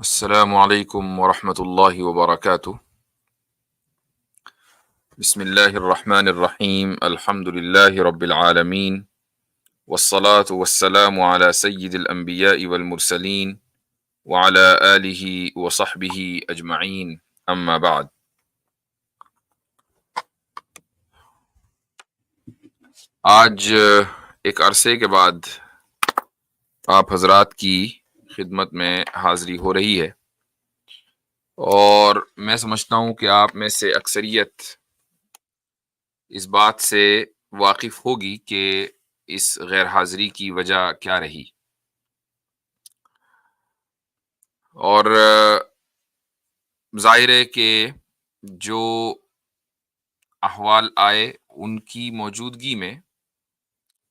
السلام علیکم ورحمۃ اللہ وبرکاتہ۔ بسم اللہ الرحمن الرحیم، الحمد للہ رب العالمین، والصلاة والسلام علی سید الانبیاء والمرسلین وعلی آلہ وصحبہ اجمعین، اما بعد۔ آج ایک عرصے کے بعد آپ حضرات کی خدمت میں حاضری ہو رہی ہے، اور میں سمجھتا ہوں کہ آپ میں سے اکثریت اس بات سے واقف ہوگی کہ اس غیر حاضری کی وجہ کیا رہی، اور ظاہر ہے کہ جو احوال آئے ان کی موجودگی میں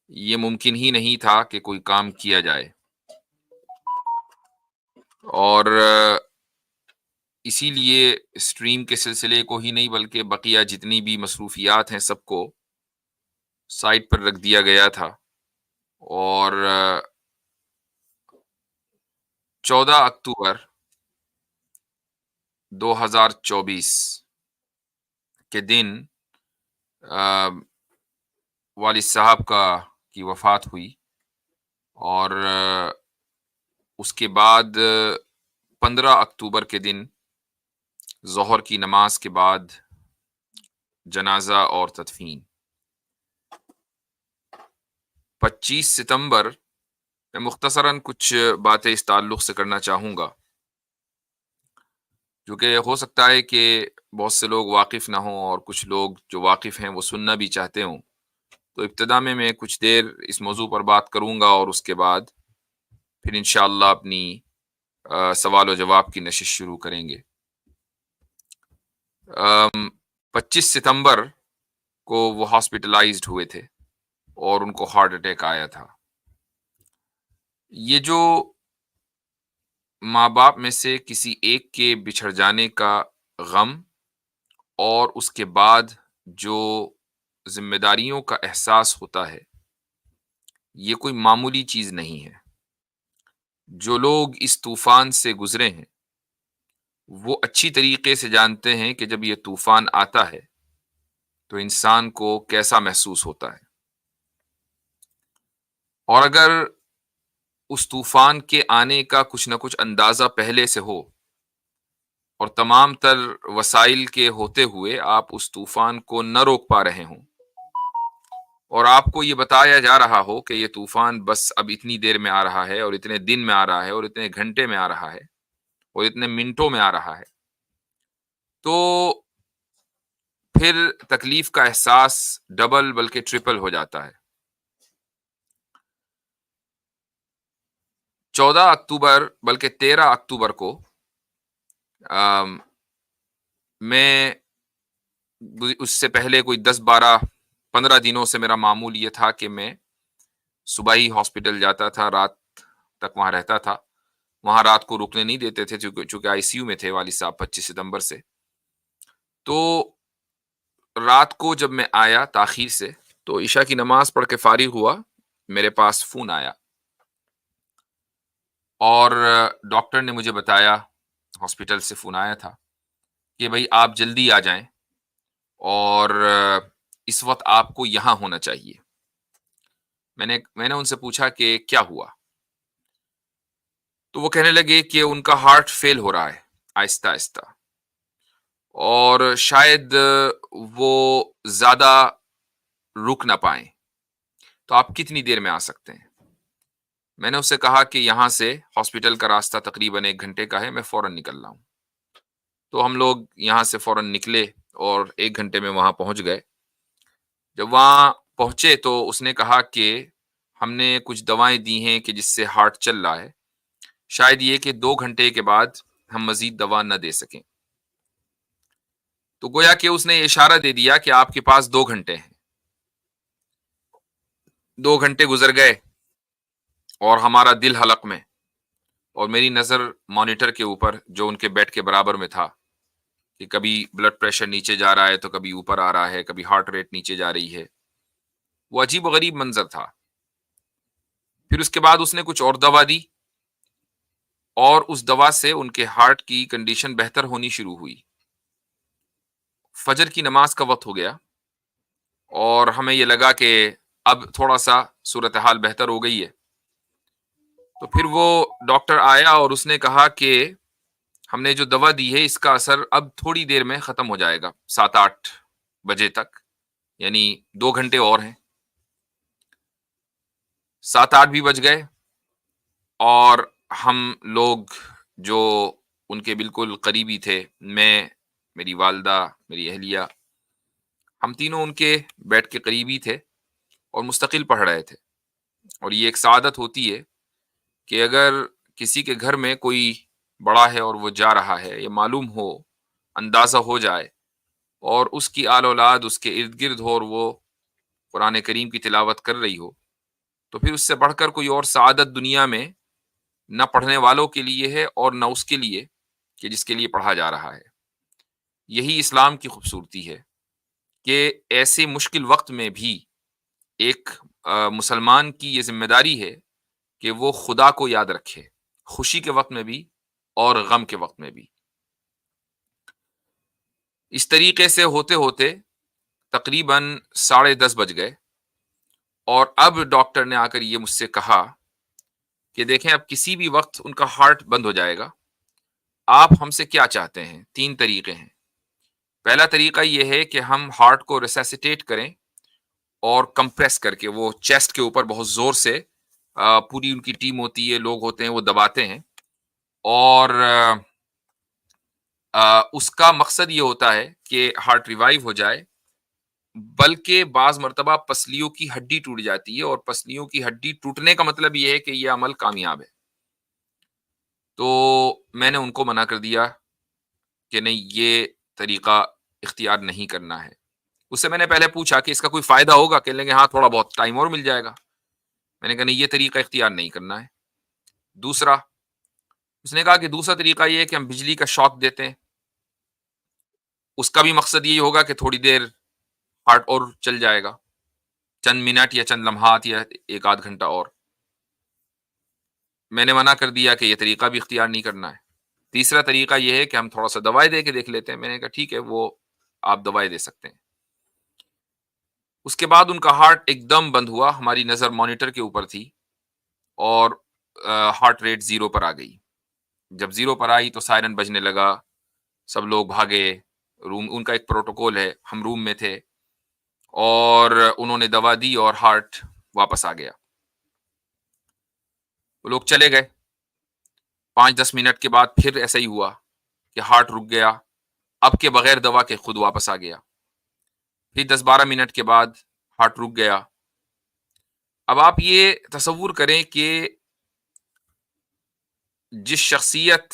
یہ ممکن ہی نہیں تھا کہ کوئی کام کیا جائے، اور اسی لیے اسٹریم کے سلسلے کو ہی نہیں بلکہ بقیہ جتنی بھی مصروفیات ہیں سب کو سائٹ پر رکھ دیا گیا تھا، اور 14 اکتوبر 2024 کے دن والد صاحب کی وفات ہوئی، اور اس کے بعد 15 اکتوبر کے دن ظہر کی نماز کے بعد جنازہ اور تدفین۔ 25 ستمبر میں مختصراً کچھ باتیں اس تعلق سے کرنا چاہوں گا، کیونکہ ہو سکتا ہے کہ بہت سے لوگ واقف نہ ہوں، اور کچھ لوگ جو واقف ہیں وہ سننا بھی چاہتے ہوں۔ تو ابتدا میں کچھ دیر اس موضوع پر بات کروں گا، اور اس کے بعد پھر انشاءاللہ اپنی سوال و جواب کی نشست شروع کریں گے۔ 25 ستمبر کو وہ ہاسپٹلائزڈ ہوئے تھے، اور ان کو ہارٹ اٹیک آیا تھا۔ یہ جو ماں باپ میں سے کسی ایک کے بچھڑ جانے کا غم، اور اس کے بعد جو ذمہ داریوں کا احساس ہوتا ہے، یہ کوئی معمولی چیز نہیں ہے۔ جو لوگ اس طوفان سے گزرے ہیں وہ اچھی طریقے سے جانتے ہیں کہ جب یہ طوفان آتا ہے تو انسان کو کیسا محسوس ہوتا ہے، اور اگر اس طوفان کے آنے کا کچھ نہ کچھ اندازہ پہلے سے ہو، اور تمام تر وسائل کے ہوتے ہوئے آپ اس طوفان کو نہ روک پا رہے ہوں، اور آپ کو یہ بتایا جا رہا ہو کہ یہ طوفان بس اب اتنی دیر میں آ رہا ہے، اور اتنے دن میں آ رہا ہے، اور اتنے گھنٹے میں آ رہا ہے، اور اتنے منٹوں میں آ رہا ہے، تو پھر تکلیف کا احساس ڈبل بلکہ ٹرپل ہو جاتا ہے۔ 14 اکتوبر بلکہ 13 اکتوبر کو میں اس سے پہلے کوئی 10-12-15 دنوں سے میرا معمول یہ تھا کہ میں صبح ہی ہاسپٹل جاتا تھا، رات تک وہاں رہتا تھا۔ وہاں رات کو رکنے نہیں دیتے تھے چونکہ آئی سی یو میں تھے والد صاحب 25 ستمبر سے۔ تو رات کو جب میں آیا تاخیر سے، تو عشاء کی نماز پڑھ کے فارغ ہوا، میرے پاس فون آیا، اور ڈاکٹر نے مجھے بتایا، ہاسپٹل سے فون آیا تھا کہ بھائی آپ جلدی آ جائیں، اور اس وقت آپ کو یہاں ہونا چاہیے۔ میں نے ان سے پوچھا کہ کیا ہوا، تو وہ کہنے لگے کہ ان کا ہارٹ فیل ہو رہا ہے آہستہ آہستہ، اور شاید وہ زیادہ رک نہ پائیں، تو آپ کتنی دیر میں آ سکتے ہیں؟ میں نے اس سے کہا کہ یہاں سے ہاسپٹل کا راستہ تقریباً 1 گھنٹے کا ہے، میں فوراً نکل رہا ہوں۔ تو ہم لوگ یہاں سے فوراً نکلے، اور 1 گھنٹے میں وہاں پہنچ گئے۔ جب وہاں پہنچے تو اس نے کہا کہ ہم نے کچھ دوائیں دی ہیں کہ جس سے ہارٹ چل رہا ہے، شاید یہ کہ 2 گھنٹے کے بعد ہم مزید دوا نہ دے سکیں۔ تو گویا کہ اس نے اشارہ دے دیا کہ آپ کے پاس 2 گھنٹے ہیں۔ 2 گھنٹے گزر گئے، اور ہمارا دل حلق میں، اور میری نظر مانیٹر کے اوپر جو ان کے بیڈ کے برابر میں تھا، کہ کبھی بلڈ پریشر نیچے جا رہا ہے تو کبھی اوپر آ رہا ہے، کبھی ہارٹ ریٹ نیچے جا رہی ہے۔ وہ عجیب و غریب منظر تھا۔ پھر اس کے بعد اس نے کچھ اور دوا دی، اور اس دوا سے ان کے ہارٹ کی کنڈیشن بہتر ہونی شروع ہوئی. فجر کی نماز کا وقت ہو گیا اور ہمیں یہ لگا کہ اب تھوڑا سا صورتحال بہتر ہو گئی ہے. تو پھر وہ ڈاکٹر آیا اور اس نے کہا کہ ہم نے جو دوا دی ہے اس کا اثر اب تھوڑی دیر میں ختم ہو جائے گا، 7-8 بجے تک، یعنی 2 گھنٹے اور ہیں. 7-8 بھی بج گئے اور ہم لوگ جو ان کے بالکل قریبی تھے، میں، میری والدہ، میری اہلیہ، ہم تینوں ان کے بیڈ کے قریبی تھے اور مستقل پڑھ رہے تھے. اور یہ ایک سعادت ہوتی ہے کہ اگر کسی کے گھر میں کوئی بڑا ہے اور وہ جا رہا ہے، یہ معلوم ہو، اندازہ ہو جائے، اور اس کی آل اولاد اس کے ارد گرد ہو اور وہ قرآن کریم کی تلاوت کر رہی ہو، تو پھر اس سے بڑھ کر کوئی اور سعادت دنیا میں نہ پڑھنے والوں کے لیے ہے اور نہ اس کے لیے کہ جس کے لیے پڑھا جا رہا ہے. یہی اسلام کی خوبصورتی ہے کہ ایسے مشکل وقت میں بھی ایک مسلمان کی یہ ذمہ داری ہے کہ وہ خدا کو یاد رکھے، خوشی کے وقت میں بھی اور غم کے وقت میں بھی. اس طریقے سے ہوتے ہوتے تقریباً 10:30 بج گئے اور اب ڈاکٹر نے آ کر یہ مجھ سے کہا کہ دیکھیں اب کسی بھی وقت ان کا ہارٹ بند ہو جائے گا، آپ ہم سے کیا چاہتے ہیں؟ 3 طریقے ہیں. پہلا طریقہ یہ ہے کہ ہم ہارٹ کو ریسیسیٹیٹ کریں اور کمپریس کر کے، وہ چیسٹ کے اوپر بہت زور سے، پوری ان کی ٹیم ہوتی ہے، لوگ ہوتے ہیں، وہ دباتے ہیں اور اس کا مقصد یہ ہوتا ہے کہ ہارٹ ریوائیو ہو جائے. بلکہ بعض مرتبہ پسلیوں کی ہڈی ٹوٹ جاتی ہے اور پسلیوں کی ہڈی ٹوٹنے کا مطلب یہ ہے کہ یہ عمل کامیاب ہے. تو میں نے ان کو منع کر دیا کہ نہیں، یہ طریقہ اختیار نہیں کرنا ہے. اس سے میں نے پہلے پوچھا کہ اس کا کوئی فائدہ ہوگا، کہ لیں گے ہاں تھوڑا بہت ٹائم اور مل جائے گا. میں نے کہا نہیں، یہ طریقہ اختیار نہیں کرنا ہے. دوسرا، اس نے کہا کہ دوسرا طریقہ یہ ہے کہ ہم بجلی کا شاک دیتے ہیں، اس کا بھی مقصد یہی ہوگا کہ تھوڑی دیر ہارٹ اور چل جائے گا، چند منٹ یا چند لمحات یا 1-8 گھنٹہ اور. میں نے منع کر دیا کہ یہ طریقہ بھی اختیار نہیں کرنا ہے. تیسرا طریقہ یہ ہے کہ ہم تھوڑا سا دوائی دے کے دیکھ لیتے ہیں. میں نے کہا ٹھیک ہے، وہ آپ دوائی دے سکتے ہیں. اس کے بعد ان کا ہارٹ ایک دم بند ہوا، ہماری نظر مانیٹر کے اوپر تھی اور ہارٹ ریٹ 0 پر آ گئی. جب 0 پر آئی تو سائرن بجنے لگا، سب لوگ بھاگے. روم، ان کا ایک پروٹوکول ہے، ہم روم میں تھے اور انہوں نے دوا دی اور ہارٹ واپس آ گیا. وہ لوگ چلے گئے. 5-10 منٹ کے بعد پھر ایسا ہی ہوا کہ ہارٹ رک گیا، اب کے بغیر دوا کے خود واپس آ گیا. پھر 10-12 منٹ کے بعد ہارٹ رک گیا. اب آپ یہ تصور کریں کہ جس شخصیت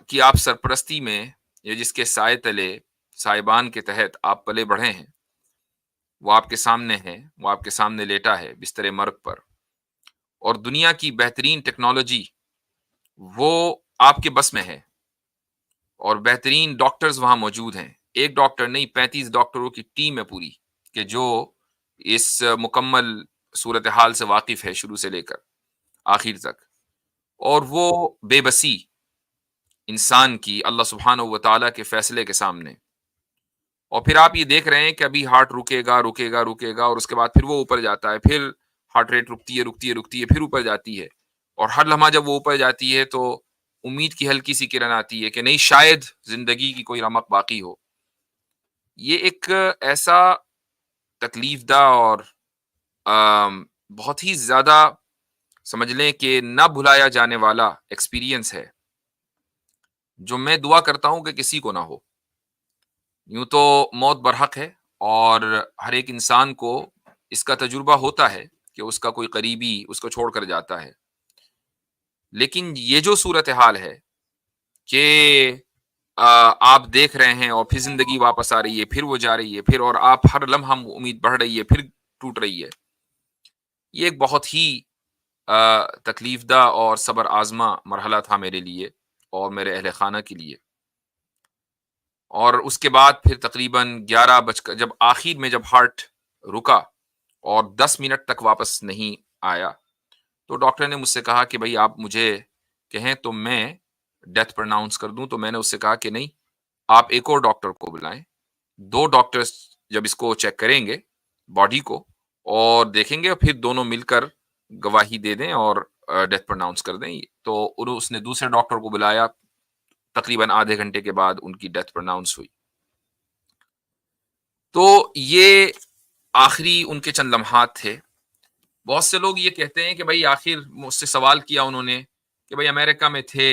کی آپ سرپرستی میں یا جس کے سائے تلے، سائبان کے تحت آپ پلے بڑھے ہیں، وہ آپ کے سامنے ہے، وہ آپ کے سامنے لیٹا ہے بستر مرگ پر، اور دنیا کی بہترین ٹیکنالوجی وہ آپ کے بس میں ہے اور بہترین ڈاکٹرز وہاں موجود ہیں. ایک ڈاکٹر نہیں، 35 ڈاکٹروں کی ٹیم ہے پوری، کہ جو اس مکمل صورتحال سے واقف ہے شروع سے لے کر آخر تک. اور وہ بے بسی انسان کی اللہ سبحانہ و تعالیٰ کے فیصلے کے سامنے. اور پھر آپ یہ دیکھ رہے ہیں کہ ابھی ہارٹ رکے گا رکے گا رکے گا، اور اس کے بعد پھر وہ اوپر جاتا ہے، پھر ہارٹ ریٹ رکتی ہے رکتی ہے رکتی ہے، پھر اوپر جاتی ہے. اور ہر لمحہ جب وہ اوپر جاتی ہے تو امید کی ہلکی سی کرن آتی ہے کہ نہیں، شاید زندگی کی کوئی رمق باقی ہو. یہ ایک ایسا تکلیف دہ اور بہت ہی زیادہ، سمجھ لیں کہ نہ بھلایا جانے والا ایکسپیرینس ہے، جو میں دعا کرتا ہوں کہ کسی کو نہ ہو. یوں تو موت برحق ہے اور ہر ایک انسان کو اس کا تجربہ ہوتا ہے کہ اس کا کوئی قریبی اس کو چھوڑ کر جاتا ہے. لیکن یہ جو صورتحال ہے کہ آپ دیکھ رہے ہیں اور پھر زندگی واپس آ رہی ہے، پھر وہ جا رہی ہے، پھر، اور آپ ہر لمحہ امید بڑھ رہی ہے، پھر ٹوٹ رہی ہے، یہ ایک بہت ہی تکلیف دہ اور صبر آزما مرحلہ تھا میرے لیے اور میرے اہل خانہ کے لیے. اور اس کے بعد پھر تقریباً 11 بج کر، جب آخر میں جب ہارٹ رکا اور 10 منٹ تک واپس نہیں آیا، تو ڈاکٹر نے مجھ سے کہا کہ بھائی آپ مجھے کہیں تو میں ڈیتھ پرناؤنس کر دوں. تو میں نے اس سے کہا کہ نہیں، آپ ایک اور ڈاکٹر کو بلائیں. 2 ڈاکٹرز جب اس کو چیک کریں گے باڈی کو اور دیکھیں گے، پھر دونوں مل کر گواہی دے دیں اور ڈیتھ پرناؤنس کر دیں. تو اس نے دوسرے ڈاکٹر کو بلایا. تقریباً آدھے گھنٹے کے بعد ان کی ڈیتھ پرناؤنس ہوئی. تو یہ آخری ان کے چند لمحات تھے. بہت سے لوگ یہ کہتے ہیں کہ بھائی آخر مجھ سے سوال کیا انہوں نے کہ بھائی امریکہ میں تھے،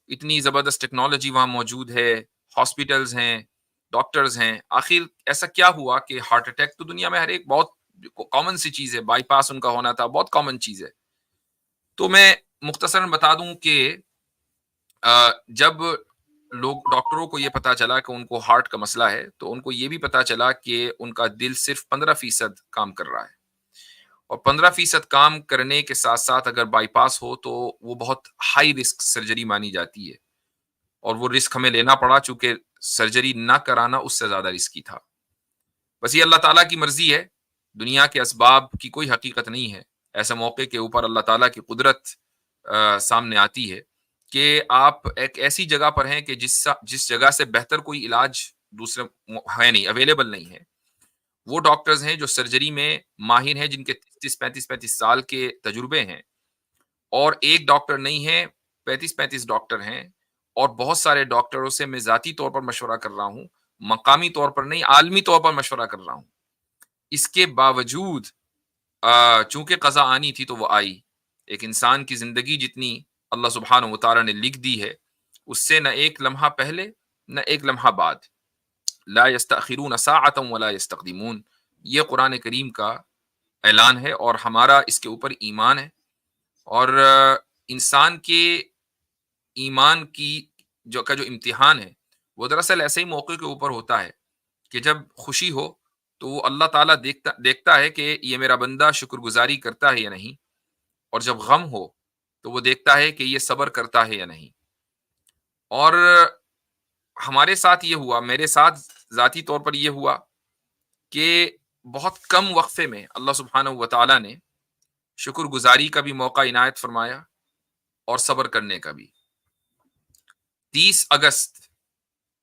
اتنی زبردست ٹیکنالوجی وہاں موجود ہے، ہاسپٹلز ہیں، ڈاکٹرز ہیں، آخر ایسا کیا ہوا کہ ہارٹ اٹیک تو دنیا میں ہر ایک بہت کامن سی چیز ہے، بائی پاس ان کا ہونا تھا، بہت کامن چیز ہے. تو میں مختصراً بتا دوں کہ جب لوگ ڈاکٹروں کو یہ پتا چلا کہ ان کو ہارٹ کا مسئلہ ہے، تو ان کو یہ بھی پتا چلا کہ ان کا دل صرف 15% کام کر رہا ہے، اور 15% کام کرنے کے ساتھ ساتھ اگر بائی پاس ہو تو وہ بہت ہائی رسک سرجری مانی جاتی ہے، اور وہ رسک ہمیں لینا پڑا چونکہ سرجری نہ کرانا اس سے زیادہ رسکی تھا. بس یہ اللہ تعالیٰ کی مرضی ہے، دنیا کے اسباب کی کوئی حقیقت نہیں ہے. ایسے موقع کے اوپر اللہ تعالیٰ کی قدرت سامنے آتی ہے کہ آپ ایک ایسی جگہ پر ہیں کہ جس جگہ سے بہتر کوئی علاج دوسرے ہے نہیں، اویلیبل نہیں ہے. وہ ڈاکٹرز ہیں جو سرجری میں ماہر ہیں، جن کے 35 سال کے تجربے ہیں، اور ایک ڈاکٹر نہیں ہے، 35 ڈاکٹر ہیں. اور بہت سارے ڈاکٹروں سے میں ذاتی طور پر مشورہ کر رہا ہوں، مقامی طور پر نہیں، عالمی طور پر مشورہ کر رہا ہوں. اس کے باوجود چونکہ قضا آنی تھی تو وہ آئی. ایک انسان کی زندگی جتنی اللہ سبحانہ و تعالیٰ نے لکھ دی ہے، اس سے نہ ایک لمحہ پہلے نہ ایک لمحہ بعد. لا یستأخرون ساعۃ ولا یستقدمون، یہ قرآن کریم کا اعلان ہے، اور ہمارا اس کے اوپر ایمان ہے. اور انسان کے ایمان کی جو امتحان ہے، وہ دراصل ایسے ہی موقع کے اوپر ہوتا ہے کہ جب خوشی ہو تو وہ اللہ تعالیٰ دیکھتا ہے کہ یہ میرا بندہ شکر گزاری کرتا ہے یا نہیں، اور جب غم ہو تو وہ دیکھتا ہے کہ یہ صبر کرتا ہے یا نہیں. اور ہمارے ساتھ یہ ہوا، میرے ساتھ ذاتی طور پر یہ ہوا کہ بہت کم وقفے میں اللہ سبحانہ و تعالیٰ نے شکر گزاری کا بھی موقع عنایت فرمایا اور صبر کرنے کا بھی. 30 اگست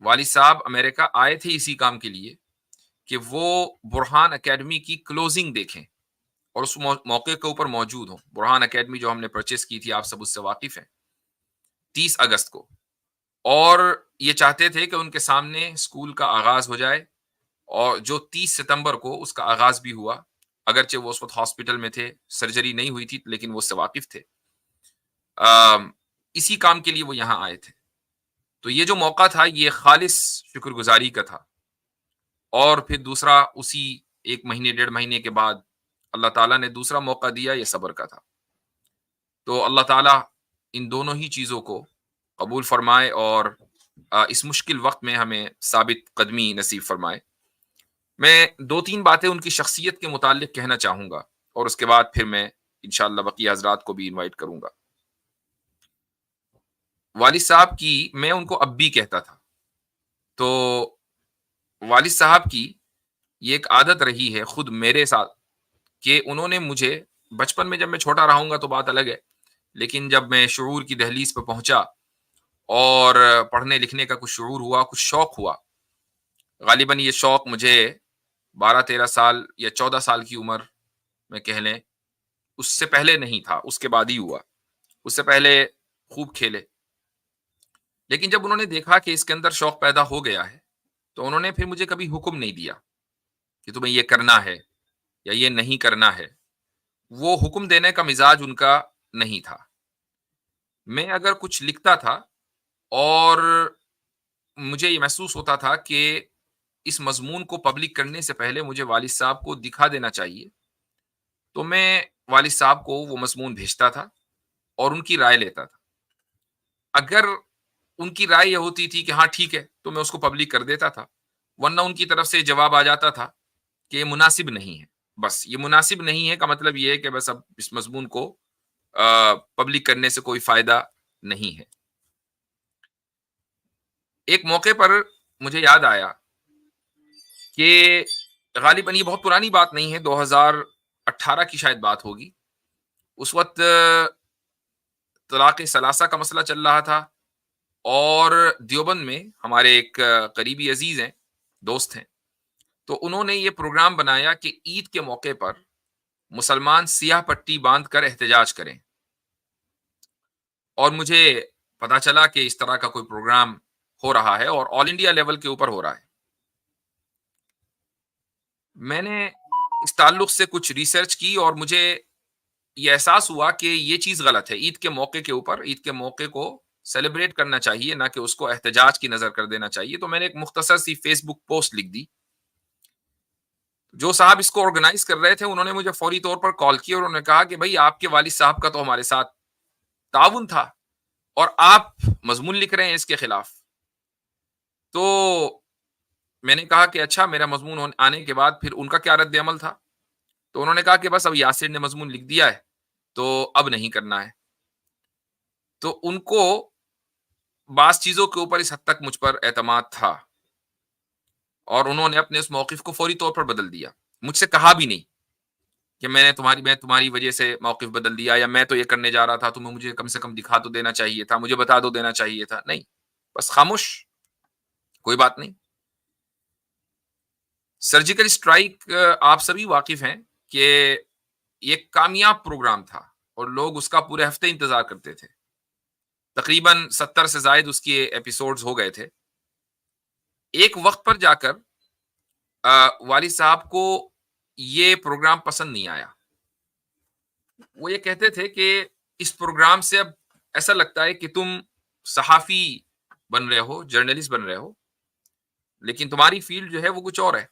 والد صاحب امریکہ آئے تھے اسی کام کے لیے کہ وہ برہان اکیڈمی کی کلوزنگ دیکھیں اور اس موقع کے اوپر موجود ہوں. برہان اکیڈمی جو ہم نے پرچیز کی تھی، آپ سب اس سے واقف ہیں، 30 اگست کو. اور یہ چاہتے تھے کہ ان کے سامنے اسکول کا آغاز ہو جائے، اور جو 30 ستمبر کو اس کا آغاز بھی ہوا، اگرچہ وہ اس وقت ہاسپٹل میں تھے، سرجری نہیں ہوئی تھی، لیکن وہ اس سے واقف تھے. اسی کام کے لیے وہ یہاں آئے تھے. تو یہ جو موقع تھا یہ خالص شکر گزاری کا تھا. اور پھر دوسرا اسی 1 مہینے 1.5 مہینے کے بعد اللہ تعالیٰ نے دوسرا موقع دیا، یہ صبر کا تھا. تو اللہ تعالیٰ ان دونوں ہی چیزوں کو قبول فرمائے اور اس مشکل وقت میں ہمیں ثابت قدمی نصیب فرمائے. میں 2-3 باتیں ان کی شخصیت کے متعلق کہنا چاہوں گا، اور اس کے بعد پھر میں انشاءاللہ بقیہ حضرات کو بھی انوائٹ کروں گا. والد صاحب کی میں ان کو ابی کہتا تھا. تو والد صاحب کی یہ ایک عادت رہی ہے خود میرے ساتھ کہ انہوں نے مجھے بچپن میں، جب میں چھوٹا رہوں گا تو بات الگ ہے، لیکن جب میں شعور کی دہلیز پہ پہنچا اور پڑھنے لکھنے کا کچھ شعور ہوا، کچھ شوق ہوا، غالباً یہ شوق مجھے 12-13 سال یا 14 سال کی عمر میں کہہ لیں، اس سے پہلے نہیں تھا، اس کے بعد ہی ہوا. اس سے پہلے خوب کھیلے، لیکن جب انہوں نے دیکھا کہ اس کے اندر شوق پیدا ہو گیا ہے تو انہوں نے پھر مجھے کبھی حکم نہیں دیا کہ تمہیں یہ کرنا ہے یا یہ نہیں کرنا ہے. وہ حکم دینے کا مزاج ان کا نہیں تھا. میں اگر کچھ لکھتا تھا اور مجھے یہ محسوس ہوتا تھا کہ اس مضمون کو پبلک کرنے سے پہلے مجھے والد صاحب کو دکھا دینا چاہیے، تو میں والد صاحب کو وہ مضمون بھیجتا تھا اور ان کی رائے لیتا تھا. اگر ان کی رائے یہ ہوتی تھی کہ ہاں ٹھیک ہے تو میں اس کو پبلک کر دیتا تھا، ورنہ ان کی طرف سے جواب آ جاتا تھا کہ یہ مناسب نہیں ہے. بس یہ مناسب نہیں ہے کا مطلب یہ ہے کہ بس اب اس مضمون کو پبلک کرنے سے کوئی فائدہ نہیں ہے. ایک موقع پر مجھے یاد آیا کہ غالباً یہ بہت پرانی بات نہیں ہے، 2018 کی شاید بات ہوگی. اس وقت طلاق ثلاثہ کا مسئلہ چل رہا تھا، اور دیوبند میں ہمارے ایک قریبی عزیز ہیں، دوست ہیں، تو انہوں نے یہ پروگرام بنایا کہ عید کے موقع پر مسلمان سیاہ پٹی باندھ کر احتجاج کریں، اور مجھے پتا چلا کہ اس طرح کا کوئی پروگرام ہو رہا ہے اور آل انڈیا لیول کے اوپر ہو رہا ہے۔ میں نے اس تعلق سے کچھ ریسرچ کی اور مجھے یہ احساس ہوا کہ یہ چیز غلط ہے۔ عید کے موقع کے اوپر عید کے موقع کو سیلیبریٹ کرنا چاہیے، نہ کہ اس کو احتجاج کی نظر کر دینا چاہیے۔ تو میں نے ایک مختصر سی فیس بک پوسٹ لکھ دی۔ جو صاحب اس کو آرگنائز کر رہے تھے انہوں نے مجھے فوری طور پر کال کی اور انہوں نے کہا کہ بھائی آپ کے والد صاحب کا تو ہمارے ساتھ تعاون تھا اور آپ مضمون لکھ رہے ہیں اس کے خلاف۔ تو میں نے کہا کہ اچھا، میرا مضمون آنے کے بعد پھر ان کا کیا رد عمل تھا؟ تو انہوں نے کہا کہ بس اب یاسر نے مضمون لکھ دیا ہے تو اب نہیں کرنا ہے۔ تو ان کو بعض چیزوں کے اوپر اس حد تک مجھ پر اعتماد تھا اور انہوں نے اپنے اس موقف کو فوری طور پر بدل دیا، مجھ سے کہا بھی نہیں کہ میں تمہاری وجہ سے موقف بدل دیا، یا میں تو یہ کرنے جا رہا تھا، تمہیں مجھے کم سے کم دکھا تو دینا چاہیے تھا، مجھے بتا دو دینا چاہیے تھا۔ نہیں، بس خاموش، کوئی بات نہیں۔ سرجیکل اسٹرائک آپ سبھی واقف ہیں کہ یہ ایک کامیاب پروگرام تھا اور لوگ اس کا پورے ہفتے انتظار کرتے تھے۔ تقریباً 70 سے زائد اس کے ایپیسوڈز ہو گئے تھے۔ ایک وقت پر جا کر والد صاحب کو یہ پروگرام پسند نہیں آیا۔ وہ یہ کہتے تھے کہ اس پروگرام سے اب ایسا لگتا ہے کہ تم صحافی بن رہے ہو، جرنلسٹ بن رہے ہو، لیکن تمہاری فیلڈ جو ہے وہ کچھ اور ہے،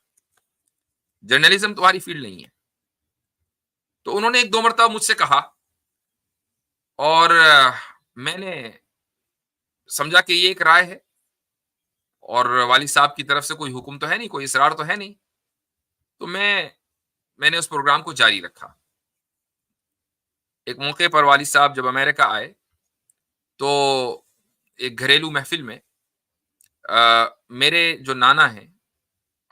جرنلزم تمہاری فیلڈ نہیں ہے۔ تو انہوں نے ایک دو مرتبہ مجھ سے کہا اور میں نے سمجھا کہ یہ ایک رائے ہے اور والد صاحب کی طرف سے کوئی حکم تو ہے نہیں، کوئی اصرار تو ہے نہیں، تو میں نے اس پروگرام کو جاری رکھا۔ ایک موقع پر والد صاحب جب امریکہ آئے تو ایک گھریلو محفل میں میرے جو نانا ہیں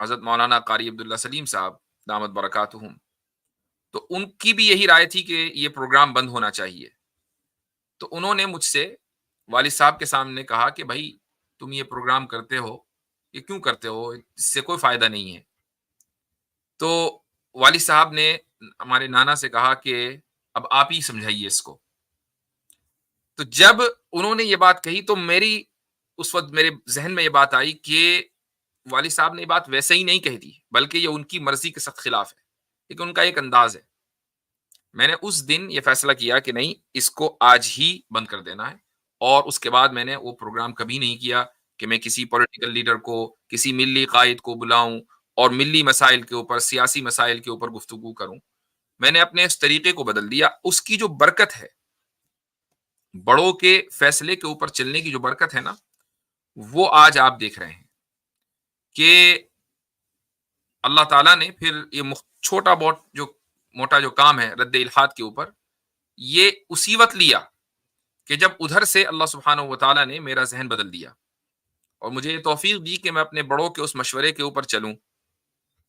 حضرت مولانا قاری عبداللہ سلیم صاحب دامت برکاتہم، تو ان کی بھی یہی رائے تھی کہ یہ پروگرام بند ہونا چاہیے۔ تو انہوں نے مجھ سے والد صاحب کے سامنے کہا کہ بھائی تم یہ پروگرام کرتے ہو، یہ کیوں کرتے ہو، اس سے کوئی فائدہ نہیں ہے۔ تو والد صاحب نے ہمارے نانا سے کہا کہ اب آپ ہی سمجھائیے اس کو۔ تو جب انہوں نے یہ بات کہی تو اس وقت میرے ذہن میں یہ بات آئی کہ والد صاحب نے یہ بات ویسے ہی نہیں کہی تھی، بلکہ یہ ان کی مرضی کے سخت خلاف ہے، لیکن ان کا ایک انداز ہے۔ میں نے اس دن یہ فیصلہ کیا کہ نہیں، اس کو آج ہی بند کر دینا ہے، اور اس کے بعد میں نے وہ پروگرام کبھی نہیں کیا کہ میں کسی پولیٹیکل لیڈر کو، کسی ملی قائد کو بلاؤں اور ملی مسائل کے اوپر، سیاسی مسائل کے اوپر گفتگو کروں۔ میں نے اپنے اس طریقے کو بدل دیا۔ اس کی جو برکت ہے، بڑوں کے فیصلے کے اوپر چلنے کی جو برکت ہے نا، وہ آج آپ دیکھ رہے ہیں کہ اللہ تعالیٰ نے پھر یہ چھوٹا موٹا جو کام ہے رد الحاد کے اوپر، یہ اسی وقت لیا کہ جب ادھر سے اللہ سبحانہ و تعالیٰ نے میرا ذہن بدل دیا اور مجھے یہ توفیق دی کہ میں اپنے بڑوں کے اس مشورے کے اوپر چلوں،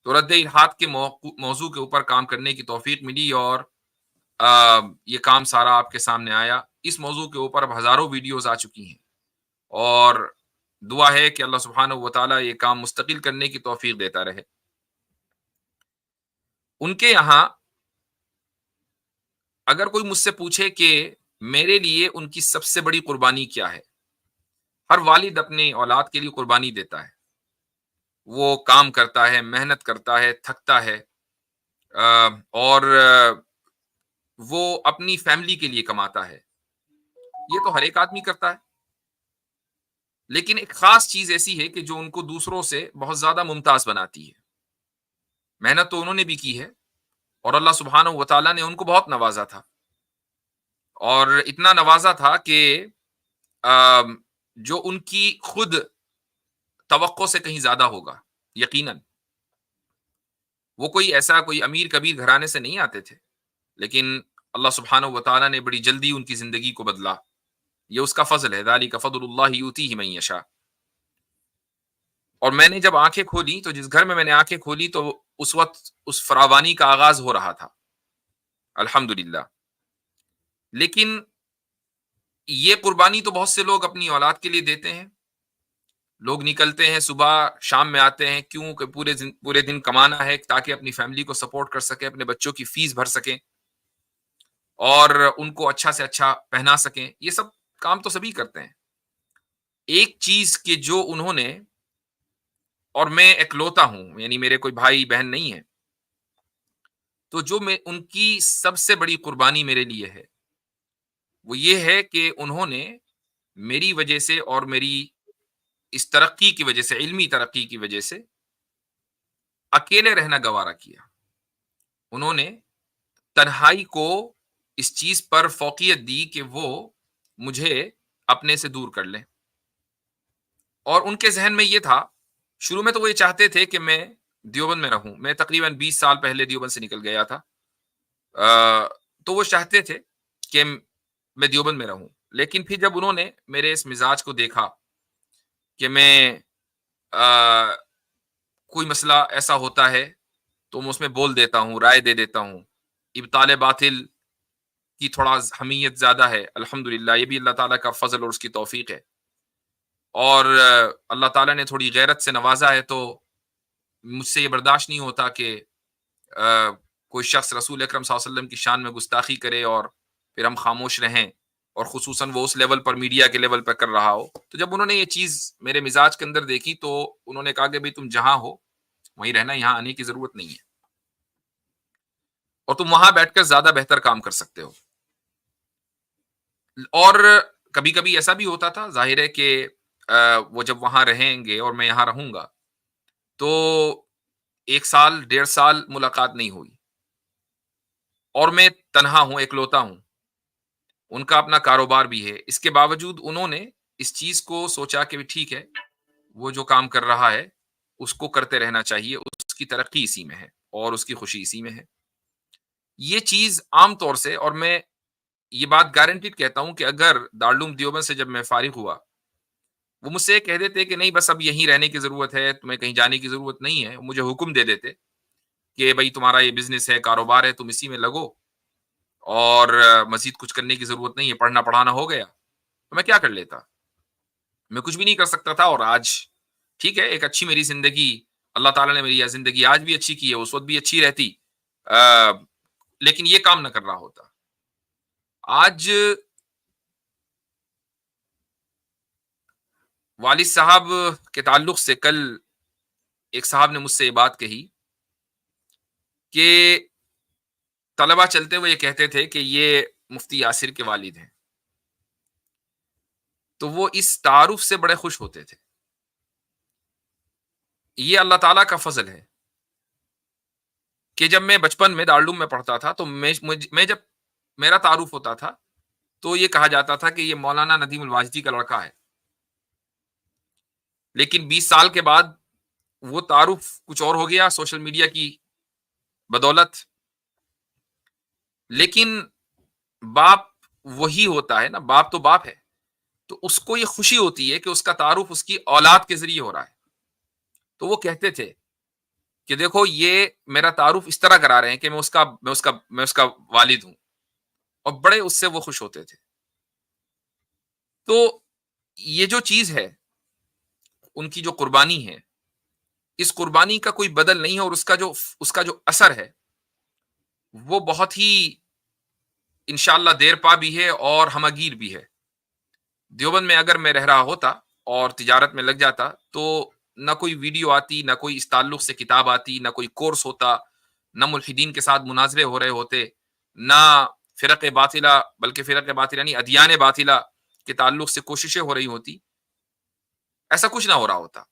تو رد الحاد کے موضوع کے اوپر کام کرنے کی توفیق ملی اور یہ کام سارا آپ کے سامنے آیا۔ اس موضوع کے اوپر اب ہزاروں ویڈیوز آ چکی ہیں اور دعا ہے کہ اللہ سبحانہ و تعالیٰ یہ کام مستقل کرنے کی توفیق دیتا رہے۔ ان کے یہاں اگر کوئی مجھ سے پوچھے کہ میرے لیے ان کی سب سے بڑی قربانی کیا ہے، ہر والد اپنی اولاد کے لیے قربانی دیتا ہے، وہ کام کرتا ہے، محنت کرتا ہے، تھکتا ہے، اور وہ اپنی فیملی کے لیے کماتا ہے۔ یہ تو ہر ایک آدمی کرتا ہے، لیکن ایک خاص چیز ایسی ہے کہ جو ان کو دوسروں سے بہت زیادہ ممتاز بناتی ہے۔ محنت تو انہوں نے بھی کی ہے اور اللہ سبحانہ و تعالیٰ نے ان کو بہت نوازا تھا، اور اتنا نوازا تھا کہ جو ان کی خود توقع سے کہیں زیادہ ہوگا یقیناً۔ وہ کوئی امیر کبیر گھرانے سے نہیں آتے تھے، لیکن اللہ سبحانہ و تعالیٰ نے بڑی جلدی ان کی زندگی کو بدلا۔ یہ اس کا فضل ہے، ذالک فضل اللہ یؤتیہ من یشاء۔ اور میں نے جب آنکھیں کھولی تو جس گھر میں نے آنکھیں کھولی تو اس وقت اس فراوانی کا آغاز ہو رہا تھا، الحمدللہ۔ لیکن یہ قربانی تو بہت سے لوگ اپنی اولاد کے لیے دیتے ہیں. لوگ نکلتے ہیں صبح شام میں آتے ہیں، کیوں کہ پورے دن کمانا ہے تاکہ اپنی فیملی کو سپورٹ کر سکیں، اپنے بچوں کی فیس بھر سکیں اور ان کو اچھا سے اچھا پہنا سکیں. یہ سب کام تو سبھی کرتے ہیں. ایک چیز کہ جو انہوں نے، اور میں اکلوتا ہوں، یعنی میرے کوئی بھائی بہن نہیں ہے، تو جو میں ان کی سب سے بڑی قربانی میرے لیے ہے وہ یہ ہے کہ انہوں نے میری وجہ سے اور میری اس ترقی کی وجہ سے، علمی ترقی کی وجہ سے اکیلے رہنا گوارا کیا. انہوں نے تنہائی کو اس چیز پر فوقیت دی کہ وہ مجھے اپنے سے دور کر لیں. اور ان کے ذہن میں یہ تھا، شروع میں تو وہ یہ چاہتے تھے کہ میں دیوبند میں رہوں. میں تقریباً 20 سال پہلے دیوبند سے نکل گیا تھا. تو وہ چاہتے تھے کہ میں دیوبند میں رہوں. لیکن پھر جب انہوں نے میرے اس مزاج کو دیکھا کہ میں کوئی مسئلہ ایسا ہوتا ہے تو میں اس میں بول دیتا ہوں، رائے دے دیتا ہوں. ابطال باطل کی تھوڑا حمیت زیادہ ہے، الحمدللہ یہ بھی اللہ تعالیٰ کا فضل اور اس کی توفیق ہے. اور اللہ تعالیٰ نے تھوڑی غیرت سے نوازا ہے، تو مجھ سے یہ برداشت نہیں ہوتا کہ کوئی شخص رسول اکرم صلی اللہ علیہ وسلم کی شان میں گستاخی کرے اور پھر ہم خاموش رہیں، اور خصوصاً وہ اس لیول پر، میڈیا کے لیول پر کر رہا ہو. تو جب انہوں نے یہ چیز میرے مزاج کے اندر دیکھی تو انہوں نے کہا کہ بھئی تم جہاں ہو وہیں رہنا، یہاں آنے کی ضرورت نہیں ہے، اور تم وہاں بیٹھ کر زیادہ بہتر کام کر سکتے ہو. اور کبھی کبھی ایسا بھی ہوتا تھا، ظاہر ہے کہ وہ جب وہاں رہیں گے اور میں یہاں رہوں گا تو 1 سال 1.5 سال ملاقات نہیں ہوئی، اور میں تنہا ہوں، اکلوتا ہوں. ان کا اپنا کاروبار بھی ہے. اس کے باوجود انہوں نے اس چیز کو سوچا کہ ٹھیک ہے، وہ جو کام کر رہا ہے اس کو کرتے رہنا چاہیے، اس کی ترقی اسی میں ہے اور اس کی خوشی اسی میں ہے. یہ چیز عام طور سے، اور میں یہ بات گارنٹیڈ کہتا ہوں کہ اگر دارالعلوم دیوبند سے جب میں فارغ ہوا، وہ مجھ سے یہ کہہ دیتے کہ نہیں بس اب یہیں رہنے کی ضرورت ہے، تمہیں کہیں جانے کی ضرورت نہیں ہے، مجھے حکم دے دیتے کہ بھائی تمہارا یہ بزنس ہے، کاروبار ہے، تم اسی میں لگو اور مزید کچھ کرنے کی ضرورت نہیں ہے، پڑھنا پڑھانا ہو گیا، تو میں کیا کر لیتا؟ میں کچھ بھی نہیں کر سکتا تھا. اور آج ٹھیک ہے، ایک اچھی میری زندگی، اللہ تعالیٰ نے میری یہ زندگی آج بھی اچھی کی ہے، اس وقت بھی اچھی رہتی، لیکن یہ کام نہ کر رہا ہوتا. آج والد صاحب کے تعلق سے کل ایک صاحب نے مجھ سے یہ بات کہی کہ طلبہ چلتے ہوئے یہ کہتے تھے کہ یہ مفتی یاسر کے والد ہیں، تو وہ اس تعارف سے بڑے خوش ہوتے تھے. یہ اللہ تعالیٰ کا فضل ہے کہ جب میں بچپن میں دارالعلوم میں پڑھتا تھا تو میں جب میرا تعارف ہوتا تھا تو یہ کہا جاتا تھا کہ یہ مولانا ندیم الواجدی کا لڑکا ہے. لیکن 20 سال کے بعد وہ تعارف کچھ اور ہو گیا سوشل میڈیا کی بدولت. لیکن باپ وہی ہوتا ہے نا، باپ تو باپ ہے، تو اس کو یہ خوشی ہوتی ہے کہ اس کا تعارف اس کی اولاد کے ذریعے ہو رہا ہے. تو وہ کہتے تھے کہ دیکھو یہ میرا تعارف اس طرح کرا رہے ہیں کہ میں اس کا والد ہوں، اور بڑے اس سے وہ خوش ہوتے تھے. تو یہ جو چیز ہے، ان کی جو قربانی ہے، اس قربانی کا کوئی بدل نہیں ہے، اور اس کا جو اثر ہے وہ بہت ہی انشاءاللہ دیر پا بھی ہے اور ہمگیر بھی ہے. دیوبند میں اگر میں رہ رہا ہوتا اور تجارت میں لگ جاتا تو نہ کوئی ویڈیو آتی، نہ کوئی اس تعلق سے کتاب آتی، نہ کوئی کورس ہوتا، نہ ملحدین کے ساتھ مناظرے ہو رہے ہوتے، نہ فرق باطلہ، بلکہ فرق باطلہ نہیں، ادیان باطلہ کے تعلق سے کوششیں ہو رہی ہوتی. ایسا کچھ نہ ہو رہا ہوتا.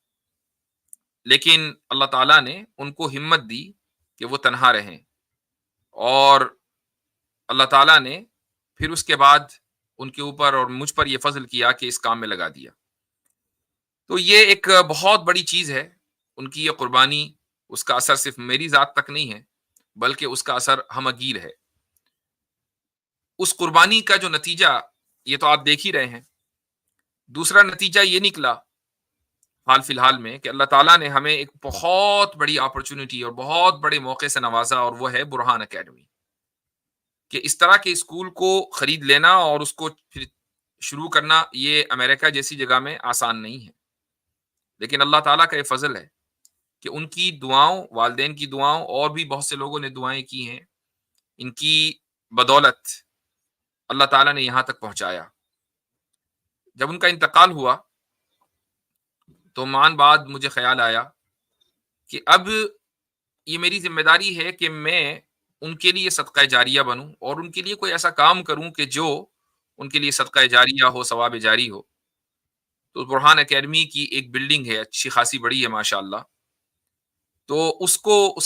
لیکن اللہ تعالیٰ نے ان کو ہمت دی کہ وہ تنہا رہیں، اور اللہ تعالیٰ نے پھر اس کے بعد ان کے اوپر اور مجھ پر یہ فضل کیا کہ اس کام میں لگا دیا. تو یہ ایک بہت بڑی چیز ہے، ان کی یہ قربانی. اس کا اثر صرف میری ذات تک نہیں ہے بلکہ اس کا اثر ہمگیر ہے. اس قربانی کا جو نتیجہ یہ تو آپ دیکھ ہی رہے ہیں. دوسرا نتیجہ یہ نکلا حال فی الحال میں کہ اللہ تعالیٰ نے ہمیں ایک بہت بڑی اپرچونٹی اور بہت بڑے موقع سے نوازا، اور وہ ہے برہان اکیڈمی. کہ اس طرح کے اسکول کو خرید لینا اور اس کو پھر شروع کرنا یہ امریکہ جیسی جگہ میں آسان نہیں ہے، لیکن اللہ تعالیٰ کا یہ فضل ہے کہ ان کی دعاؤں، والدین کی دعاؤں، اور بھی بہت سے لوگوں نے دعائیں کی ہیں، ان کی بدولت اللہ تعالیٰ نے یہاں تک پہنچایا۔ جب ان کا انتقال ہوا تو مان بعد مجھے خیال آیا کہ اب یہ میری ذمہ داری ہے کہ میں ان کے لیے صدقہ جاریہ بنوں اور ان کے لیے کوئی ایسا کام کروں کہ جو ان کے لیے صدقہ جاریہ ہو، ثواب جاری ہو۔ تو برہان اکیڈمی کی ایک بلڈنگ ہے، اچھی خاصی بڑی ہے ماشاءاللہ، تو اس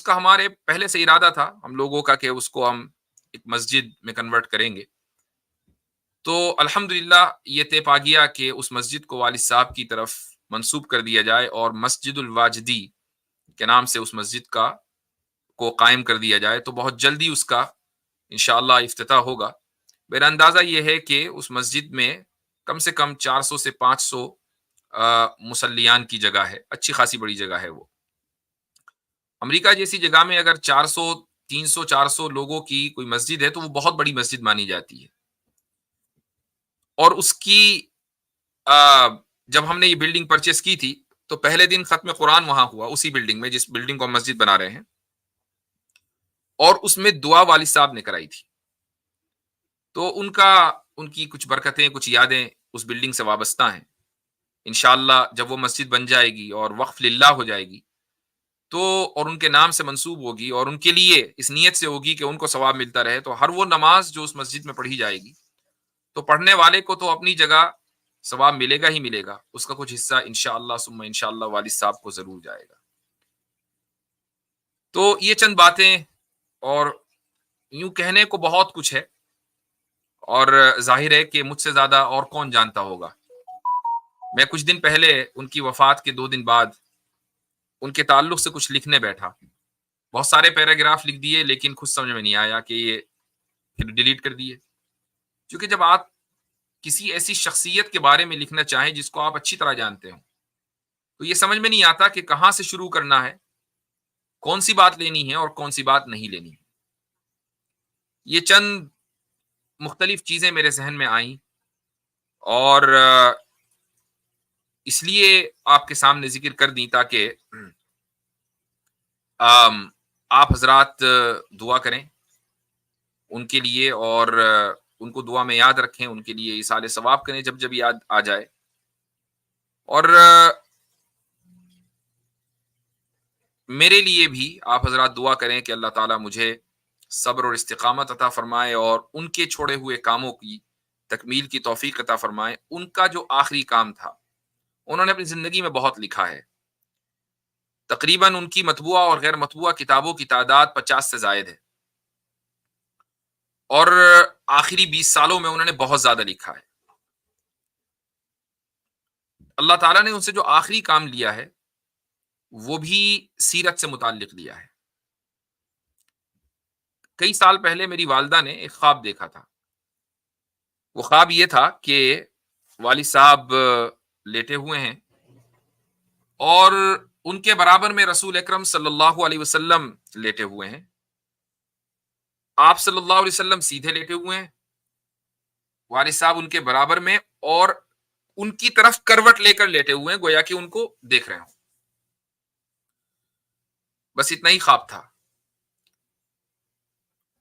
کا ہمارے پہلے سے ارادہ تھا ہم لوگوں کا کہ اس کو ہم ایک مسجد میں کنورٹ کریں گے۔ تو الحمدللہ یہ طے پا گیا کہ اس مسجد کو والد صاحب کی طرف منسوب کر دیا جائے اور مسجد الواجدی کے نام سے اس مسجد کو قائم کر دیا جائے، تو بہت جلدی اس کا انشاءاللہ افتتاح ہوگا۔ میرا اندازہ یہ ہے کہ اس مسجد میں کم سے کم 400 سے 500 مصلیان کی جگہ ہے، اچھی خاصی بڑی جگہ ہے وہ۔ امریکہ جیسی جگہ میں اگر 400 300 400 لوگوں کی کوئی مسجد ہے تو وہ بہت بڑی مسجد مانی جاتی ہے۔ اور اس کی جب ہم نے یہ بلڈنگ پرچیز کی تھی تو پہلے دن ختم قرآن وہاں ہوا، اسی بلڈنگ میں جس بلڈنگ کو ہم مسجد بنا رہے ہیں، اور اس میں دعا والد صاحب نے کرائی تھی۔ تو ان کی کچھ برکتیں، کچھ یادیں اس بلڈنگ سے وابستہ ہیں۔ انشاءاللہ جب وہ مسجد بن جائے گی اور وقف للہ ہو جائے گی تو، اور ان کے نام سے منسوب ہوگی اور ان کے لیے اس نیت سے ہوگی کہ ان کو ثواب ملتا رہے، تو ہر وہ نماز جو اس مسجد میں پڑھی جائے گی تو پڑھنے والے کو تو اپنی جگہ ثواب ملے گا ہی ملے گا، اس کا کچھ حصہ انشاءاللہ ثم انشاءاللہ والد صاحب کو ضرور جائے گا۔ تو یہ چند باتیں، اور یوں کہنے کو بہت کچھ ہے، اور ظاہر ہے کہ مجھ سے زیادہ اور کون جانتا ہوگا۔ میں کچھ دن پہلے ان کی وفات کے 2 دن بعد ان کے تعلق سے کچھ لکھنے بیٹھا، بہت سارے پیراگراف لکھ دیے لیکن خود سمجھ میں نہیں آیا کہ یہ پھر ڈیلیٹ کر دیے، کیونکہ جب آپ کسی ایسی شخصیت کے بارے میں لکھنا چاہیں جس کو آپ اچھی طرح جانتے ہوں تو یہ سمجھ میں نہیں آتا کہ کہاں سے شروع کرنا ہے، کون سی بات لینی ہے اور کون سی بات نہیں لینی ہے۔ یہ چند مختلف چیزیں میرے ذہن میں آئیں اور اس لیے آپ کے سامنے ذکر کر دیں تاکہ آپ حضرات دعا کریں ان کے لیے، اور ان کو دعا میں یاد رکھیں، ان کے لیے ایصال ثواب کریں جب جب یاد آ جائے، اور میرے لیے بھی آپ حضرات دعا کریں کہ اللہ تعالیٰ مجھے صبر اور استقامت عطا فرمائے اور ان کے چھوڑے ہوئے کاموں کی تکمیل کی توفیق عطا فرمائے۔ ان کا جو آخری کام تھا، انہوں نے اپنی زندگی میں بہت لکھا ہے، تقریباً ان کی مطبوعہ اور غیر مطبوعہ کتابوں کی تعداد 50 سے زائد ہے، اور آخری 20 سالوں میں انہوں نے بہت زیادہ لکھا ہے۔ اللہ تعالیٰ نے ان سے جو آخری کام لیا ہے وہ بھی سیرت سے متعلق لیا ہے۔ کئی سال پہلے میری والدہ نے ایک خواب دیکھا تھا، وہ خواب یہ تھا کہ والد صاحب لیٹے ہوئے ہیں اور ان کے برابر میں رسول اکرم صلی اللہ علیہ وسلم لیٹے ہوئے ہیں، آپ صلی اللہ علیہ وسلم سیدھے لیٹے ہوئے ہیں، والد صاحب ان کے برابر میں، اور ان کی طرف کروٹ لے کر لیٹے ہوئے ہیں گویا کہ ان کو دیکھ رہے ہوں۔ بس اتنا ہی خواب تھا۔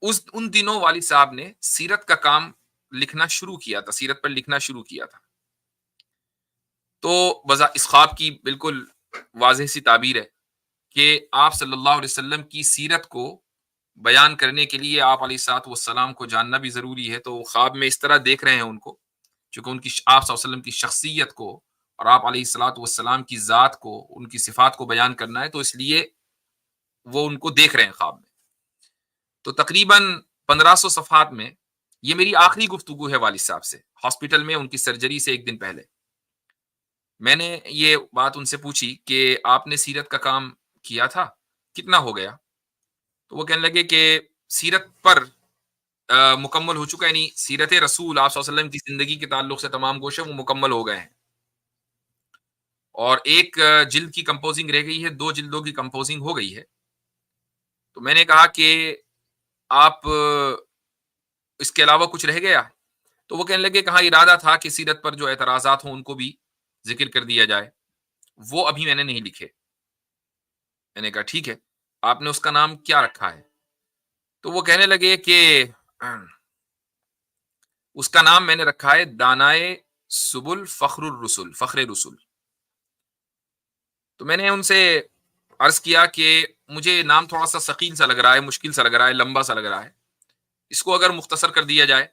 ان دنوں والد صاحب نے سیرت کا کام لکھنا شروع کیا تھا، سیرت پر لکھنا شروع کیا تھا، تو اس خواب کی بالکل واضح سی تعبیر ہے کہ آپ صلی اللہ علیہ وسلم کی سیرت کو بیان کرنے کے لیے آپ علیہ الصلوۃ والسلام کو جاننا بھی ضروری ہے، تو خواب میں اس طرح دیکھ رہے ہیں ان کو، چونکہ ان کی آپ صلی اللہ علیہ وسلم کی شخصیت کو اور آپ علیہ الصلوۃ والسلام کی ذات کو، ان کی صفات کو بیان کرنا ہے، تو اس لیے وہ ان کو دیکھ رہے ہیں خواب میں۔ تو تقریباً 1500 صفحات میں یہ میری آخری گفتگو ہے والد صاحب سے، ہاسپٹل میں ان کی سرجری سے ایک دن پہلے میں نے یہ بات ان سے پوچھی کہ آپ نے سیرت کا کام کیا تھا، کتنا ہو گیا؟ تو وہ کہنے لگے کہ سیرت پر مکمل ہو چکا، یعنی سیرت رسول آپ صلی اللہ علیہ وسلم کی زندگی کے تعلق سے تمام گوشے وہ مکمل ہو گئے ہیں، اور ایک جلد کی کمپوزنگ رہ گئی ہے، 2 جلدوں کی کمپوزنگ ہو گئی ہے۔ تو میں نے کہا کہ آپ اس کے علاوہ کچھ رہ گیا؟ تو وہ کہنے لگے کہ ہاں ارادہ تھا کہ سیرت پر جو اعتراضات ہوں ان کو بھی ذکر کر دیا جائے، وہ ابھی میں نے نہیں لکھے۔ میں نے کہا ٹھیک ہے، آپ نے اس کا نام کیا رکھا ہے؟ تو وہ کہنے لگے کہ اس کا نام میں نے رکھا ہے دانائے سبل فخر الرسل، فخر رسول۔ تو میں نے ان سے عرض کیا کہ مجھے نام تھوڑا سا ثقیل سا لگ رہا ہے، مشکل سا لگ رہا ہے، لمبا سا لگ رہا ہے، اس کو اگر مختصر کر دیا جائے۔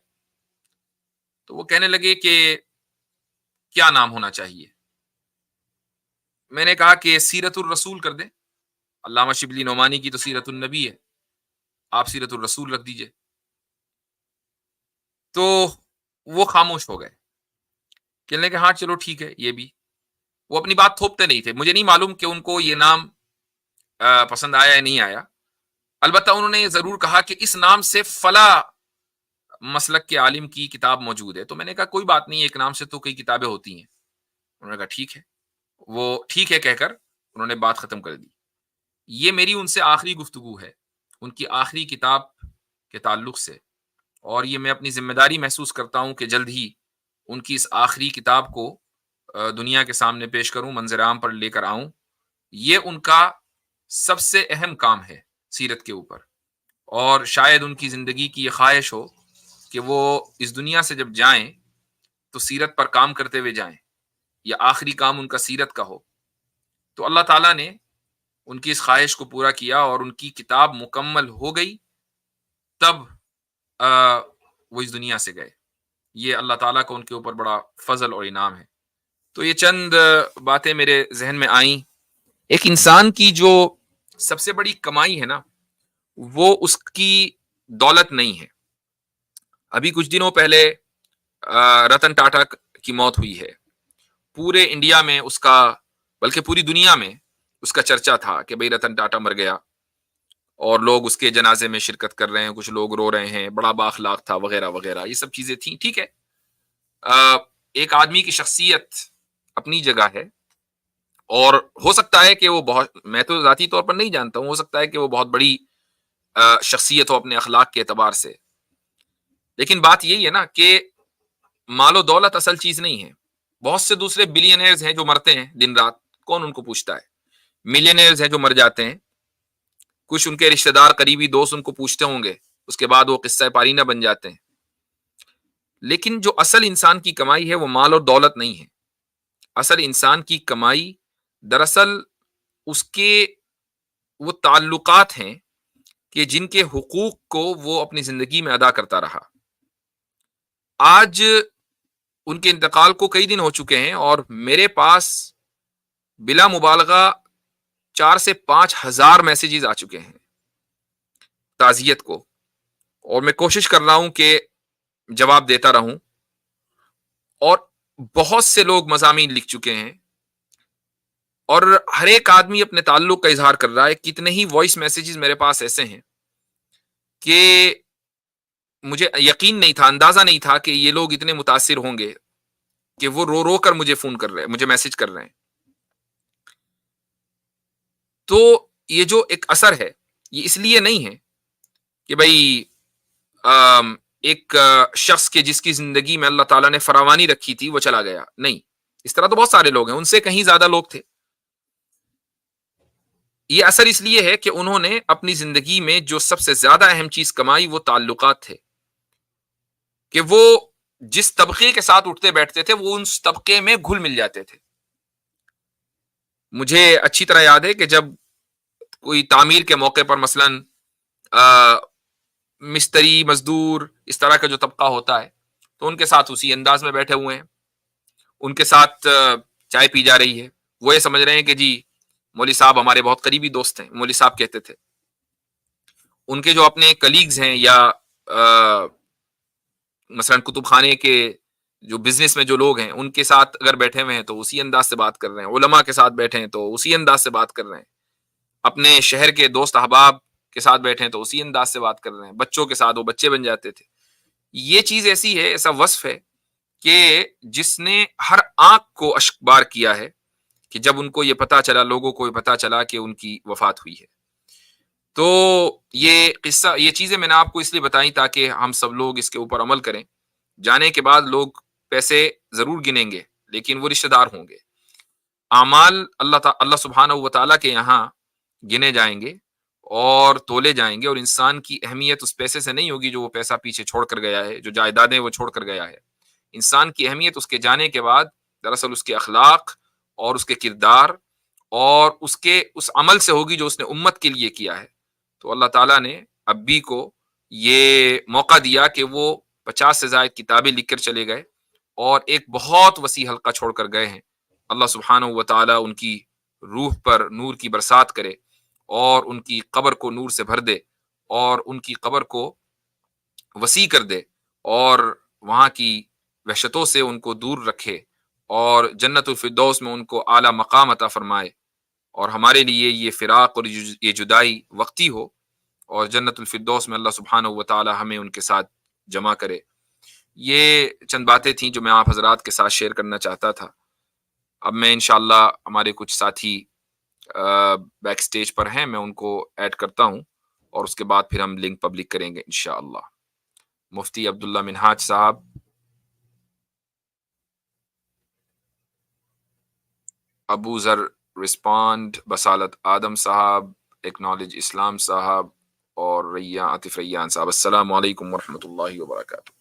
تو وہ کہنے لگے کہ کیا نام ہونا چاہیے؟ میں نے کہا کہ سیرت الرسول کر دیں، علامہ شبلی نعمانی کی تو سیرت النبی ہے، آپ سیرت الرسول رکھ دیجئے۔ تو وہ خاموش ہو گئے، کہنے لگے ہاں چلو ٹھیک ہے یہ بھی۔ وہ اپنی بات تھوپتے نہیں تھے، مجھے نہیں معلوم کہ ان کو یہ نام پسند آیا یا نہیں آیا، البتہ انہوں نے یہ ضرور کہا کہ اس نام سے فلاں مسلک کے عالم کی کتاب موجود ہے۔ تو میں نے کہا کوئی بات نہیں، ایک نام سے تو کئی کتابیں ہوتی ہیں۔ انہوں نے کہا ٹھیک ہے، وہ ٹھیک ہے کہہ کر انہوں نے بات ختم کر دی۔ یہ میری ان سے آخری گفتگو ہے ان کی آخری کتاب کے تعلق سے، اور یہ میں اپنی ذمہ داری محسوس کرتا ہوں کہ جلد ہی ان کی اس آخری کتاب کو دنیا کے سامنے پیش کروں، منظر عام پر لے کر آؤں۔ یہ ان کا سب سے اہم کام ہے سیرت کے اوپر، اور شاید ان کی زندگی کی یہ خواہش ہو کہ وہ اس دنیا سے جب جائیں تو سیرت پر کام کرتے ہوئے جائیں، یا آخری کام ان کا سیرت کا ہو۔ تو اللہ تعالیٰ نے ان کی اس خواہش کو پورا کیا اور ان کی کتاب مکمل ہو گئی، تب وہ اس دنیا سے گئے۔ یہ اللہ تعالیٰ کا ان کے اوپر بڑا فضل اور انعام ہے۔ تو یہ چند باتیں میرے ذہن میں آئیں۔ ایک انسان کی جو سب سے بڑی کمائی ہے نا، وہ اس کی دولت نہیں ہے۔ ابھی کچھ دنوں پہلے رتن ٹاٹا کی موت ہوئی ہے۔ پورے انڈیا میں اس کا، بلکہ پوری دنیا میں اس کا چرچا تھا کہ بھئی رتن ٹاٹا مر گیا، اور لوگ اس کے جنازے میں شرکت کر رہے ہیں، کچھ لوگ رو رہے ہیں، بڑا بااخلاق تھا وغیرہ وغیرہ، یہ سب چیزیں تھیں۔ ٹھیک ہے، ایک آدمی کی شخصیت اپنی جگہ ہے، اور ہو سکتا ہے کہ وہ بہت، میں تو ذاتی طور پر نہیں جانتا ہوں، ہو سکتا ہے کہ وہ بہت بڑی شخصیت ہو اپنے اخلاق کے اعتبار سے، لیکن بات یہی ہے نا کہ مال و دولت اصل چیز نہیں ہے۔ بہت سے دوسرے بلینئرز ہیں جو مرتے ہیں دن رات، کون ان کو پوچھتا ہے؟ ملینئرز ہیں جو مر جاتے ہیں، کچھ ان کے رشتہ دار قریبی دوست ان کو پوچھتے ہوں گے، اس کے بعد وہ قصہ پارینہ بن جاتے ہیں۔ لیکن جو اصل انسان کی کمائی ہے وہ مال اور دولت نہیں ہے۔ اصل انسان کی کمائی دراصل اس کے وہ تعلقات ہیں کہ جن کے حقوق کو وہ اپنی زندگی میں ادا کرتا رہا۔ آج ان کے انتقال کو کئی دن ہو چکے ہیں، اور میرے پاس بلا مبالغہ 4 سے 5 ہزار میسیجز آ چکے ہیں تعزیت کو، اور میں کوشش کر رہا ہوں کہ جواب دیتا رہوں، اور بہت سے لوگ مضامین لکھ چکے ہیں، اور ہر ایک آدمی اپنے تعلق کا اظہار کر رہا ہے۔ کتنے ہی وائس میسیجز میرے پاس ایسے ہیں کہ مجھے یقین نہیں تھا، اندازہ نہیں تھا کہ یہ لوگ اتنے متاثر ہوں گے کہ وہ رو رو کر مجھے فون کر رہے ہیں، مجھے میسج کر رہے ہیں۔ تو یہ جو ایک اثر ہے، یہ اس لیے نہیں ہے کہ بھئی ایک شخص کے جس کی زندگی میں اللہ تعالیٰ نے فراوانی رکھی تھی وہ چلا گیا، نہیں، اس طرح تو بہت سارے لوگ ہیں، ان سے کہیں زیادہ لوگ تھے۔ یہ اثر اس لیے ہے کہ انہوں نے اپنی زندگی میں جو سب سے زیادہ اہم چیز کمائی وہ تعلقات تھے، کہ وہ جس طبقے کے ساتھ اٹھتے بیٹھتے تھے وہ اس طبقے میں گھل مل جاتے تھے۔ مجھے اچھی طرح یاد ہے کہ جب کوئی تعمیر کے موقع پر مثلاً مستری، مزدور، اس طرح کا جو طبقہ ہوتا ہے، تو ان کے ساتھ اسی انداز میں بیٹھے ہوئے ہیں، ان کے ساتھ چائے پی جا رہی ہے، وہ یہ سمجھ رہے ہیں کہ جی مولوی صاحب ہمارے بہت قریبی دوست ہیں، مولوی صاحب کہتے تھے۔ ان کے جو اپنے کلیگز ہیں، یا مثلاً کتب خانے کے جو بزنس میں جو لوگ ہیں، ان کے ساتھ اگر بیٹھے ہوئے ہیں تو اسی انداز سے بات کر رہے ہیں، علماء کے ساتھ بیٹھے ہیں تو اسی انداز سے بات کر رہے ہیں، اپنے شہر کے دوست احباب کے ساتھ بیٹھے ہیں تو اسی انداز سے بات کر رہے ہیں، بچوں کے ساتھ وہ بچے بن جاتے تھے۔ یہ چیز ایسی ہے، ایسا وصف ہے کہ جس نے ہر آنکھ کو اشک بار کیا ہے کہ جب ان کو یہ پتا چلا، لوگوں کو یہ پتا چلا کہ ان کی وفات ہوئی ہے۔ تو یہ قصہ، یہ چیزیں میں نے آپ کو اس لیے بتائیں تاکہ ہم سب لوگ اس کے اوپر عمل کریں. جانے کے بعد لوگ پیسے ضرور گنیں گے لیکن وہ رشتہ دار ہوں گے. اعمال اللہ سبحانہ و تعالیٰ کے یہاں گنے جائیں گے اور تولے جائیں گے، اور انسان کی اہمیت اس پیسے سے نہیں ہوگی جو وہ پیسہ پیچھے چھوڑ کر گیا ہے، جو جائیدادیں وہ چھوڑ کر گیا ہے. انسان کی اہمیت اس کے جانے کے بعد دراصل اس کے اخلاق اور اس کے کردار اور اس عمل سے ہوگی جو اس نے امت کے لیے کیا ہے. تو اللہ تعالیٰ نے ابی کو یہ موقع دیا کہ وہ 50 سے زائد کتابیں لکھ کر چلے گئے اور ایک بہت وسیع حلقہ چھوڑ کر گئے ہیں. اللہ سبحانہ و تعالیٰ ان کی روح پر نور کی برسات کرے اور ان کی قبر کو نور سے بھر دے اور ان کی قبر کو وسیع کر دے اور وہاں کی وحشتوں سے ان کو دور رکھے اور جنت الفردوس میں ان کو اعلیٰ مقام عطا فرمائے، اور ہمارے لیے یہ فراق اور یہ جدائی وقتی ہو، اور جنت الفردوس میں اللہ سبحانہ و تعالی ہمیں ان کے ساتھ جمع کرے. یہ چند باتیں تھیں جو میں آپ حضرات کے ساتھ شیئر کرنا چاہتا تھا. اب میں انشاءاللہ ہمارے کچھ ساتھی بیک سٹیج پر ہیں، میں ان کو ایڈ کرتا ہوں اور اس کے بعد پھر ہم لنک پبلک کریں گے انشاءاللہ. مفتی عبداللہ منہاج صاحب، ابو ذر رسپانڈ، بسالت آدم صاحب، ایکنالج اسلام صاحب اور ریان عاطف ریان صاحب. السلام علیکم ورحمۃ اللہ وبرکاتہ.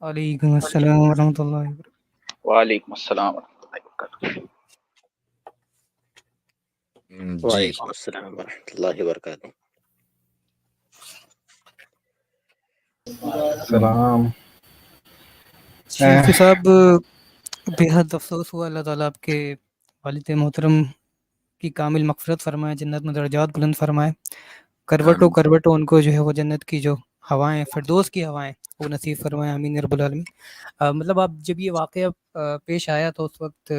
وعلیکم السلام ورحمۃ اللہ وبرکاتہ. وعلیکم السلام ورحمۃ اللہ وبرکاتہ. جی وعلیکم السلام ورحمۃ اللہ وبرکاتہ. سلام. مفتی صاحب، بے حد افسوس ہوا. اللہ تعالیٰ آپ کے والد محترم کی کامل مغفرت فرمائے، جنت میں درجات بلند فرمائے. کروٹوں کروٹوں ان کو جو ہے وہ جنت کی جو ہوائیں، فردوس کی ہوائیں، وہ نصیب فرمائے. آمین رب العالمین. مطلب آپ جب یہ واقعہ پیش آیا تو اس وقت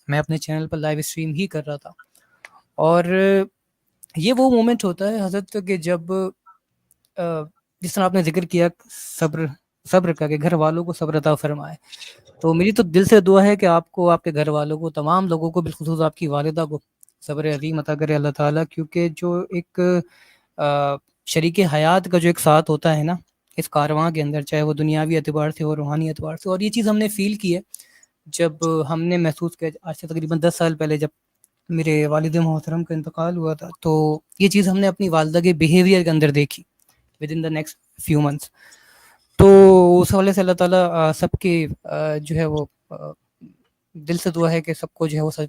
میں اپنے چینل پر لائیو اسٹریم ہی کر رہا تھا، اور یہ وہ مومنٹ ہوتا ہے حضرت کہ جب جس طرح آپ نے ذکر کیا صبر کا، کہ گھر والوں کو صبر عطا فرمائے. تو میری تو دل سے دعا ہے کہ آپ کو، آپ کے گھر والوں کو، تمام لوگوں کو، بالخصوص آپ کی والدہ کو صبر عظیم عطا کرے اللہ تعالیٰ. کیونکہ جو ایک شریک حیات کا جو ایک ساتھ ہوتا ہے نا اس کارواں کے اندر، چاہے وہ دنیاوی اعتبار سے اور روحانی اعتبار سے، اور یہ چیز ہم نے فیل کی ہے جب ہم نے محسوس کیا آج سے تقریباً 10 سال پہلے جب میرے والد محترم کا انتقال ہوا تھا. تو یہ چیز ہم نے اپنی والدہ کے بیہیویئر کے اندر دیکھی with in the next few months. تو اس حوالے سے اللہ تعالیٰ سب کے جو ہے وہ دل سے دعا ہے کہ سب کو جو ہے وہ